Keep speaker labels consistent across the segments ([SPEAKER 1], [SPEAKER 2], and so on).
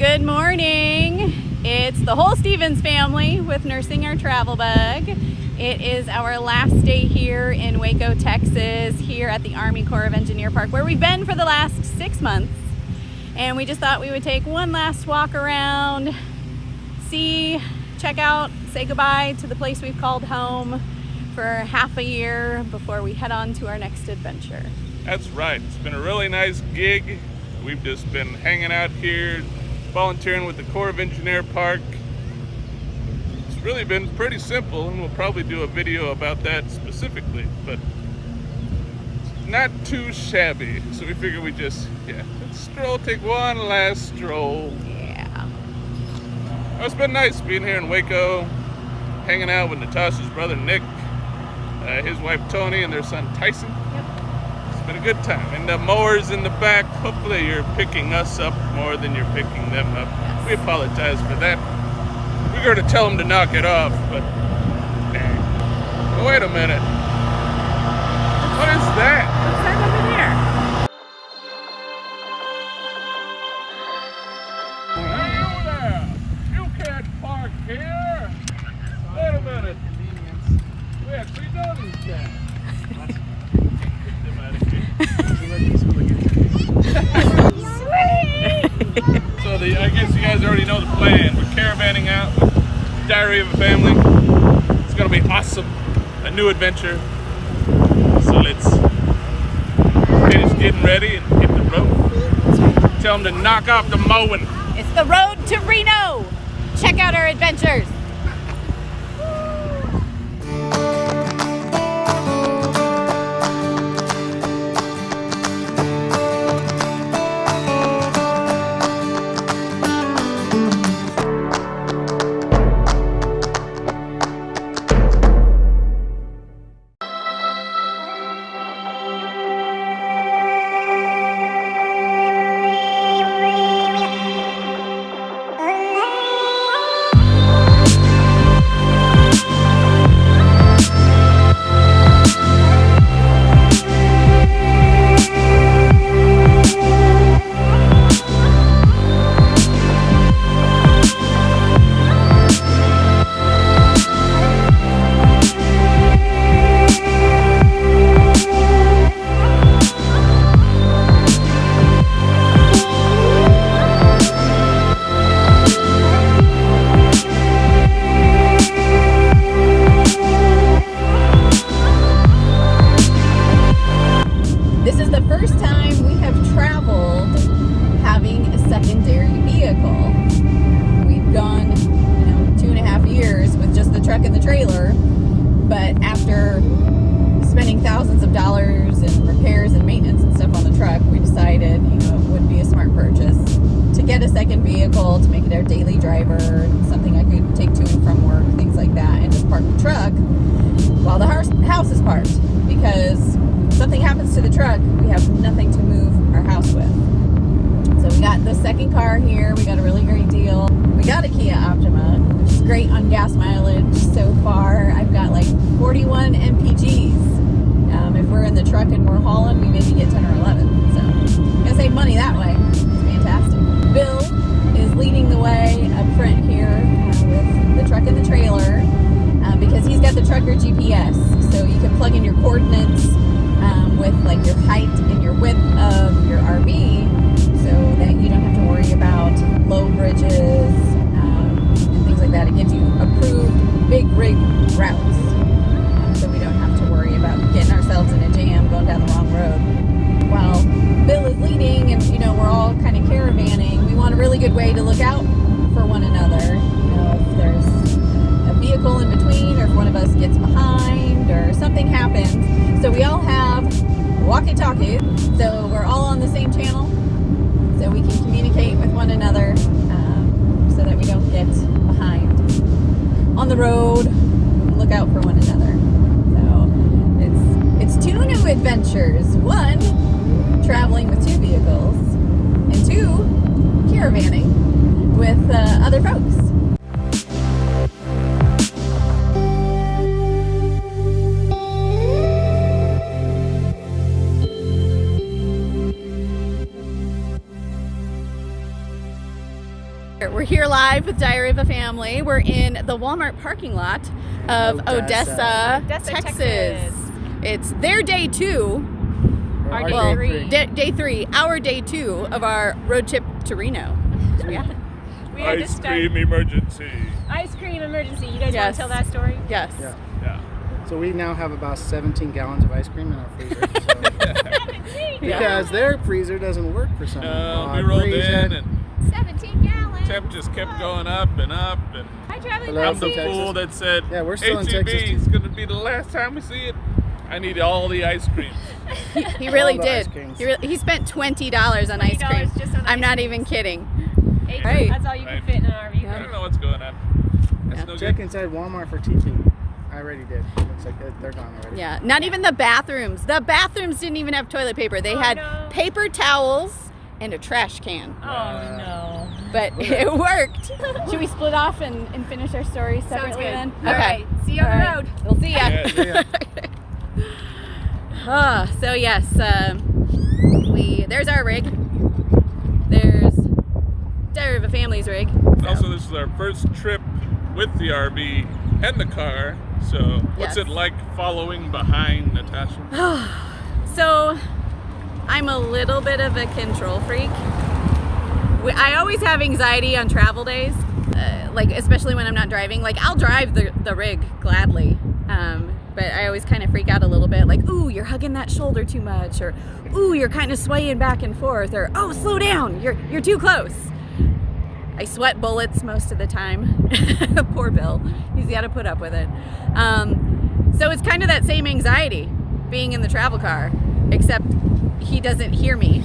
[SPEAKER 1] Good morning. It's the whole Stevens family with Nursing Our Travel Bug. It is our last day here in Waco, Texas, here at the Army Corps of Engineer Park, where we've been for the last 6 months. And we just thought we would take one last walk around, see, check out, say goodbye to the place we've called home for half a year before we head on to our next adventure.
[SPEAKER 2] That's right. It's been a really nice gig. We've just been hanging out here, volunteering with the Corps of Engineer Park. It's really been pretty simple, and we'll probably do a video about that specifically, but it's not too shabby. So we figured we just, let's take one last stroll.
[SPEAKER 1] Yeah.
[SPEAKER 2] It's been nice being here in Waco, hanging out with Natasha's brother Nick, his wife Tony, and their son Tyson.
[SPEAKER 1] Yep.
[SPEAKER 2] It's been a good time. And the mowers in the back, hopefully you're picking us up more than you're picking them up.
[SPEAKER 1] Yes.
[SPEAKER 2] We apologize for that. We're going to tell them to knock it off, but dang. Oh, wait a minute. What is that?
[SPEAKER 1] What's that over there?
[SPEAKER 2] Hey there! You can't park here! Wait a minute. We actually know these guys. So I guess you guys already know the plan. We're caravanning out with Diary of a Family. It's gonna be awesome. A new adventure. So let's finish getting ready and hit the road. Tell them to knock off the mowing.
[SPEAKER 1] It's the road to Reno. Check out our adventures. But after spending thousands of dollars in repairs and maintenance and stuff on the truck, we decided, it would be a smart purchase to get a second vehicle, to make it our daily driver, something I could take to and from work, things like that, and just park the truck while the house is parked. Because if something happens to the truck, we have nothing to move our house with. So we got the second car here. We got a really great deal. We got a Kia Optima, which is great on gas mileage so far. I've got like 41 MPGs. If we're in the truck and we're hauling, we maybe get 10 or 11. So gonna save money that way. It's fantastic. Bill is leading the way up front here with the truck and the trailer because he's got the trucker GPS. So you can plug in your coordinates with like your height and your width of your RV, so that you don't have to worry about low bridges and things like that. It gives you approved big rig routes, so we don't have to worry about getting ourselves in a jam going down the wrong road. While Bill is leading and we're all kind of caravanning, we want a really good way to look out for one another. If there's a vehicle in between, or if one of us gets behind or something happens. So we all have walkie-talkies, so we're all on the same channel, so we can communicate with one another so that we don't get behind on the road. Look out for one another. So it's two new adventures. One, traveling with two vehicles, and two, caravanning with other folks. We're here live with Diary of a Family. We're in the Walmart parking lot of Odessa, Texas. It's their day 2.
[SPEAKER 3] Our
[SPEAKER 1] Well,
[SPEAKER 3] day 3.
[SPEAKER 1] day 3, our day 2 of our road trip to Reno. So, yeah.
[SPEAKER 3] We had to
[SPEAKER 2] Ice
[SPEAKER 3] start-
[SPEAKER 2] cream emergency.
[SPEAKER 3] Ice cream emergency. You guys want
[SPEAKER 1] Yes.
[SPEAKER 3] to tell that story?
[SPEAKER 1] Yes.
[SPEAKER 4] Yeah.
[SPEAKER 2] Yeah.
[SPEAKER 4] So we now have about 17 gallons of ice cream in our freezer. So,
[SPEAKER 1] Yeah.
[SPEAKER 4] because their freezer doesn't work for some
[SPEAKER 2] We rolled
[SPEAKER 4] reason.
[SPEAKER 2] in and
[SPEAKER 3] 17 gallons.
[SPEAKER 2] temp just kept going up and up. And
[SPEAKER 3] Hi, traveling
[SPEAKER 4] Hello,
[SPEAKER 2] I'm the
[SPEAKER 4] Texas.
[SPEAKER 2] fool that said,
[SPEAKER 4] Yeah, we're still in
[SPEAKER 2] HEB
[SPEAKER 4] Texas.
[SPEAKER 2] is going to be the last time we see it. I need all the ice creams.
[SPEAKER 1] He really
[SPEAKER 4] All the ice
[SPEAKER 1] did.
[SPEAKER 4] creams.
[SPEAKER 1] He spent $20 on ice cream.
[SPEAKER 3] $20 just on
[SPEAKER 1] I'm
[SPEAKER 3] ice
[SPEAKER 1] not
[SPEAKER 3] cream.
[SPEAKER 1] even kidding.
[SPEAKER 3] Hey, that's all you can
[SPEAKER 2] Right.
[SPEAKER 3] fit in an RV.
[SPEAKER 2] I don't know what's going on. That's
[SPEAKER 1] Yeah.
[SPEAKER 2] no
[SPEAKER 4] Check
[SPEAKER 2] good.
[SPEAKER 4] inside Walmart for TP. I already did. Looks like they're gone already.
[SPEAKER 1] Yeah, not even the bathrooms. The bathrooms didn't even have toilet paper. They
[SPEAKER 3] Oh,
[SPEAKER 1] had
[SPEAKER 3] no.
[SPEAKER 1] paper towels and a trash can.
[SPEAKER 3] Oh, no.
[SPEAKER 1] But it worked. Should we split off and finish our story separately
[SPEAKER 3] good.
[SPEAKER 1] then?
[SPEAKER 3] All right. See you on the road.
[SPEAKER 1] We'll see ya.
[SPEAKER 2] Yeah.
[SPEAKER 1] So yes, there's our rig. There's Diary of a Family's rig. So,
[SPEAKER 2] Also, this is our first trip with the RV and the car. So, what's
[SPEAKER 1] Yes.
[SPEAKER 2] it like following behind Natasha?
[SPEAKER 1] so I'm a little bit of a control freak. I always have anxiety on travel days, like especially when I'm not driving. Like I'll drive the rig gladly, but I always kind of freak out a little bit. Like, ooh, you're hugging that shoulder too much, or ooh, you're kind of swaying back and forth, or oh, slow down, you're too close. I sweat bullets most of the time. Poor Bill, he's got to put up with it. So it's kind of that same anxiety being in the travel car, except he doesn't hear me.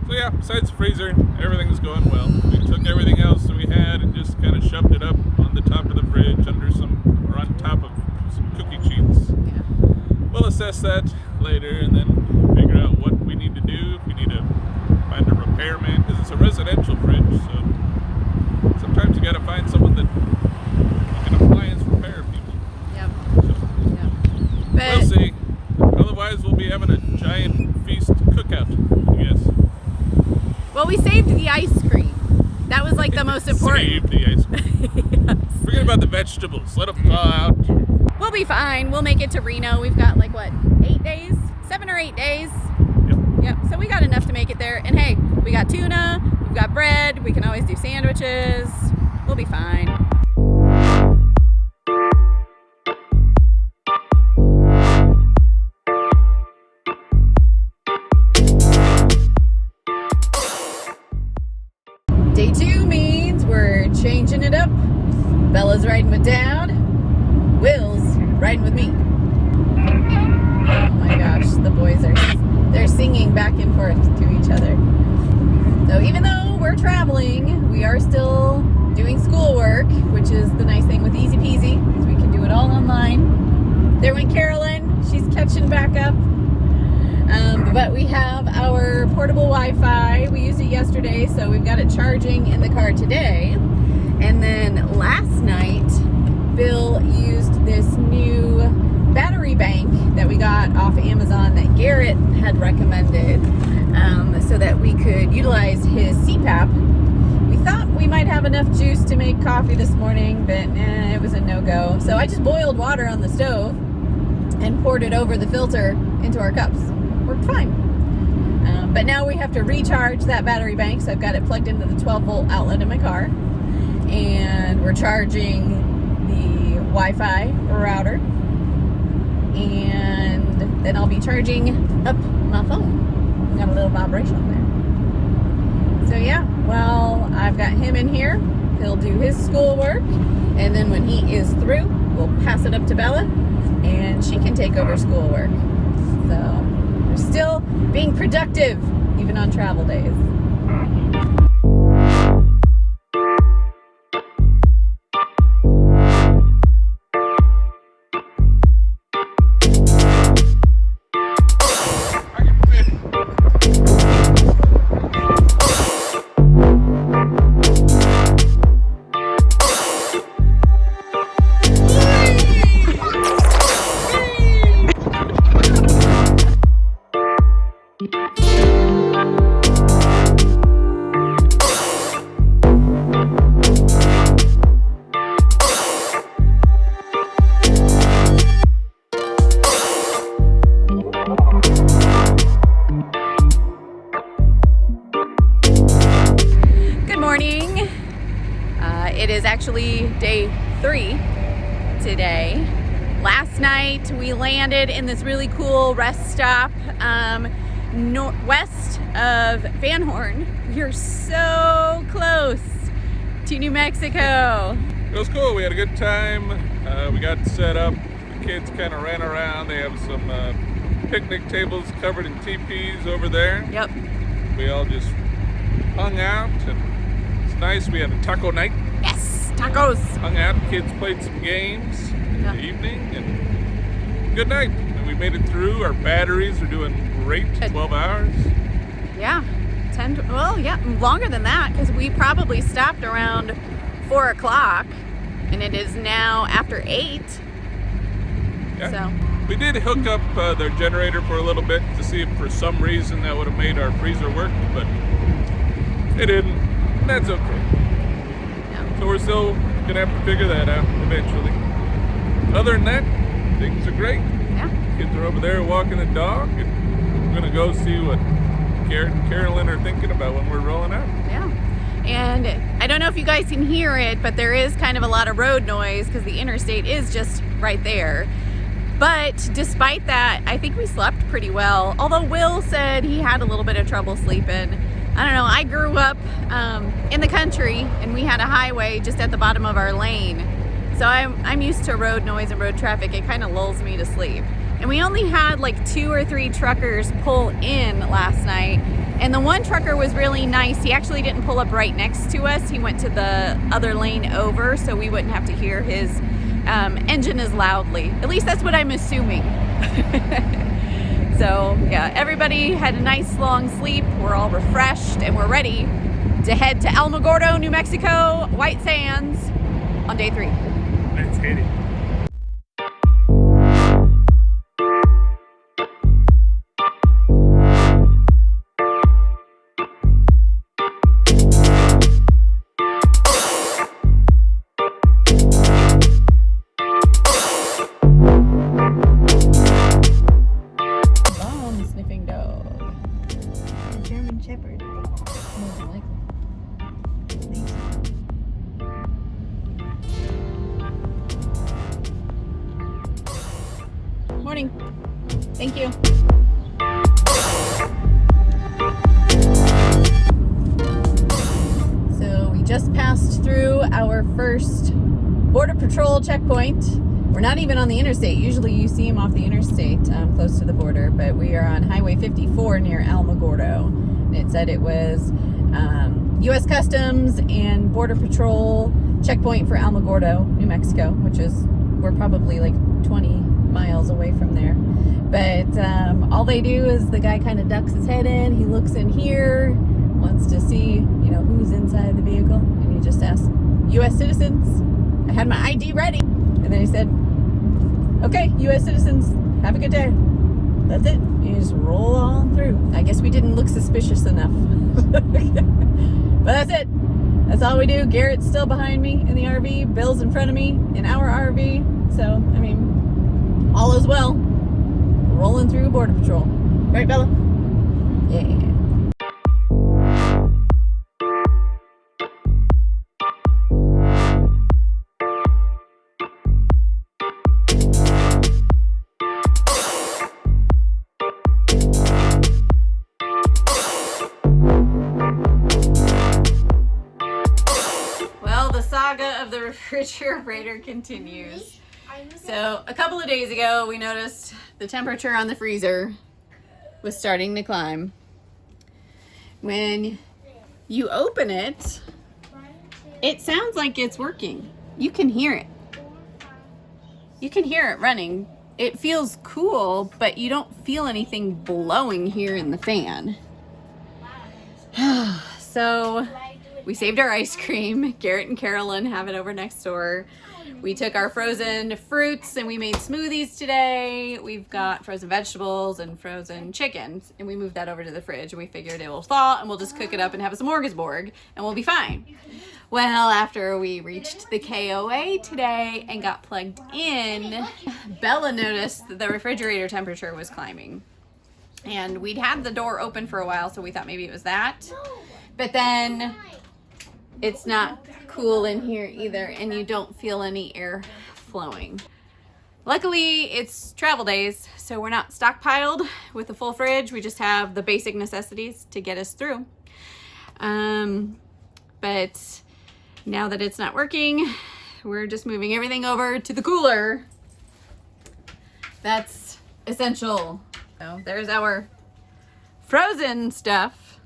[SPEAKER 2] So yeah, besides the freezer, everything's going well. We took everything else that we had and just kind of shoved it up on the top of the fridge or on top of some cookie sheets.
[SPEAKER 1] Yeah.
[SPEAKER 2] We'll assess that later and then figure out what we need to do. If we need to find a repairman, because it's a residential fridge, so sometimes you got to find someone that can appliance repair people.
[SPEAKER 1] Yep.
[SPEAKER 2] So
[SPEAKER 1] Yep.
[SPEAKER 2] we'll
[SPEAKER 1] But
[SPEAKER 2] see. Otherwise, we'll be having a giant feast cookout, I guess.
[SPEAKER 1] well, we saved the ice cream. That was like the most important.
[SPEAKER 2] Save the ice cream.
[SPEAKER 1] Yes.
[SPEAKER 2] Forget about the vegetables. Let them thaw out.
[SPEAKER 1] We'll be fine. We'll make it to Reno. We've got like what, 8 days? 7 or 8 days.
[SPEAKER 2] Yep.
[SPEAKER 1] Yep. So we got enough to make it there. And hey, we got tuna. We've got bread. We can always do sandwiches. We'll be fine. Day 2 means we're changing it up. Bella's riding with Dad. Will's riding with me. Oh my gosh, the boys they're singing back and forth to each other. So even though we're traveling, we are still doing schoolwork, which is the nice thing with Easy Peasy, because we can do it all online. There went Carolyn. She's catching back up. But we have our portable Wi-Fi. We used it yesterday, so we've got it charging in the car today. And then last night, Bill used this new battery bank that we got off Amazon that Garrett had recommended, so that we could utilize his CPAP. We thought we might have enough juice to make coffee this morning, but it was a no-go. So I just boiled water on the stove and poured it over the filter into our cups. Worked fine. But now we have to recharge that battery bank, so I've got it plugged into the 12-volt outlet in my car. And we're charging the Wi-Fi router. And then I'll be charging up my phone. Got a little vibration there. So yeah, well, I've got him in here. He'll do his schoolwork. And then when he is through, we'll pass it up to Bella. And she can take over schoolwork. So we're still being productive, even on travel days. is actually day 3 today. Last night we landed in this really cool rest stop west of Van Horn. We're so close to New Mexico.
[SPEAKER 2] It was cool. We had a good time. We got set up. The kids kind of ran around. They have some picnic tables covered in teepees over there.
[SPEAKER 1] Yep.
[SPEAKER 2] We all just hung out, and it's nice. We had a taco night.
[SPEAKER 1] Yes, tacos.
[SPEAKER 2] Hung out. Kids played some games in the evening, and good night. And we made it through. Our batteries are doing great. 12 hours.
[SPEAKER 1] Yeah, 10. Well, yeah, longer than that because we probably stopped around 4 o'clock, and it is now after 8.
[SPEAKER 2] Yeah.
[SPEAKER 1] So
[SPEAKER 2] we did hook up their generator for a little bit to see if for some reason that would have made our freezer work, but it didn't. And that's okay.
[SPEAKER 1] yeah.
[SPEAKER 2] So we're still gonna have to figure that out eventually. Other than that, things are great.
[SPEAKER 1] Yeah.
[SPEAKER 2] Kids are over there walking the dog, and we're gonna go see what Garrett and Carolyn are thinking about when we're rolling out.
[SPEAKER 1] Yeah. And I don't know if you guys can hear it, but there is kind of a lot of road noise because the interstate is just right there. But despite that, I think we slept pretty well. Although Will said he had a little bit of trouble sleeping. I don't know, I grew up in the country and we had a highway just at the bottom of our lane. So I'm used to road noise and road traffic. It kind of lulls me to sleep. And we only had like 2 or 3 truckers pull in last night. And the one trucker was really nice. He actually didn't pull up right next to us. He went to the other lane over so we wouldn't have to hear his engine as loudly. At least that's what I'm assuming. So yeah, everybody had a nice long sleep. We're all refreshed and we're ready to head to Alamogordo, New Mexico, White Sands on day 3.
[SPEAKER 2] Let's hit it.
[SPEAKER 1] Morning. Thank you. So we just passed through our first Border Patrol checkpoint. We're not even on the interstate. Usually you see them off the interstate close to the border, but we are on Highway 54 near Alamogordo. And it said it was U.S. Customs and Border Patrol checkpoint for Alamogordo, New Mexico, which is, we're probably like 20 miles away from there. But all they do is the guy kind of ducks his head in, he looks in here, wants to see, you know, who's inside the vehicle, and he just asks, U.S. citizens. I had my ID ready. And then he said, okay, U.S. citizens, have a good day. That's it. You just roll on through. I guess we didn't look suspicious enough. But that's it. That's all we do. Garrett's still behind me in the RV. Bill's in front of me in our RV. So, I mean, all is well. Rolling through Border Patrol. Right, Bella? Yeah. Well, the saga of the refrigerator continues. So a couple of days ago, we noticed the temperature on the freezer was starting to climb. When you open it, it sounds like it's working. You can hear it. You can hear it running. It feels cool, but you don't feel anything blowing here in the fan. So we saved our ice cream. Garrett and Carolyn have it over next door. We took our frozen fruits and we made smoothies today. We've got frozen vegetables and frozen chickens, and we moved that over to the fridge, and we figured it will thaw and we'll just cook it up and have a smorgasbord and we'll be fine. Well, after we reached the KOA today and got plugged in, Bella noticed that the refrigerator temperature was climbing. And we'd had the door open for a while, so we thought maybe it was that. But then it's not cool in here either, and you don't feel any air flowing. Luckily, it's travel days, so we're not stockpiled with a full fridge. We just have the basic necessities to get us through. But now that it's not working, we're just moving everything over to the cooler. That's essential. So there's our frozen stuff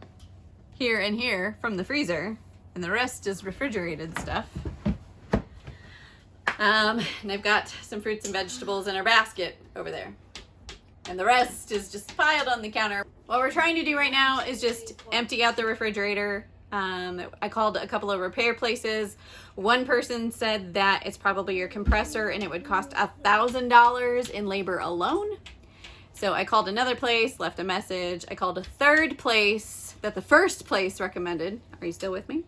[SPEAKER 1] here and here from the freezer, and the rest is refrigerated stuff. And I've got some fruits and vegetables in our basket over there, and the rest is just piled on the counter. What we're trying to do right now is just empty out the refrigerator. I called a couple of repair places. One person said that it's probably your compressor and it would cost $1,000 in labor alone. So I called another place, left a message. I called a third place that the first place recommended. Are you still with me?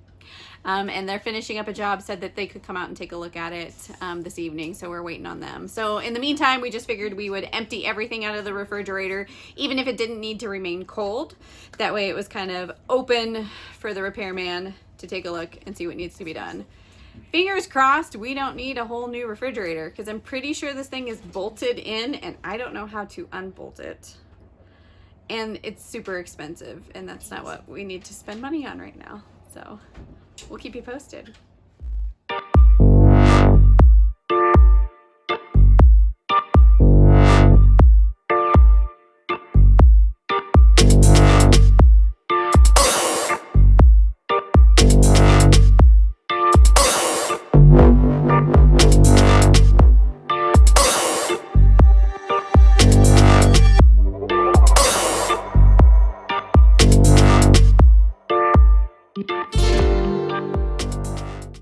[SPEAKER 1] And they're finishing up a job, said that they could come out and take a look at it this evening, so we're waiting on them. So in the meantime, we just figured we would empty everything out of the refrigerator, even if it didn't need to remain cold. That way it was kind of open for the repairman to take a look and see what needs to be done. Fingers crossed we don't need a whole new refrigerator, because I'm pretty sure this thing is bolted in and I don't know how to unbolt it. And it's super expensive, and that's not what we need to spend money on right now. So we'll keep you posted.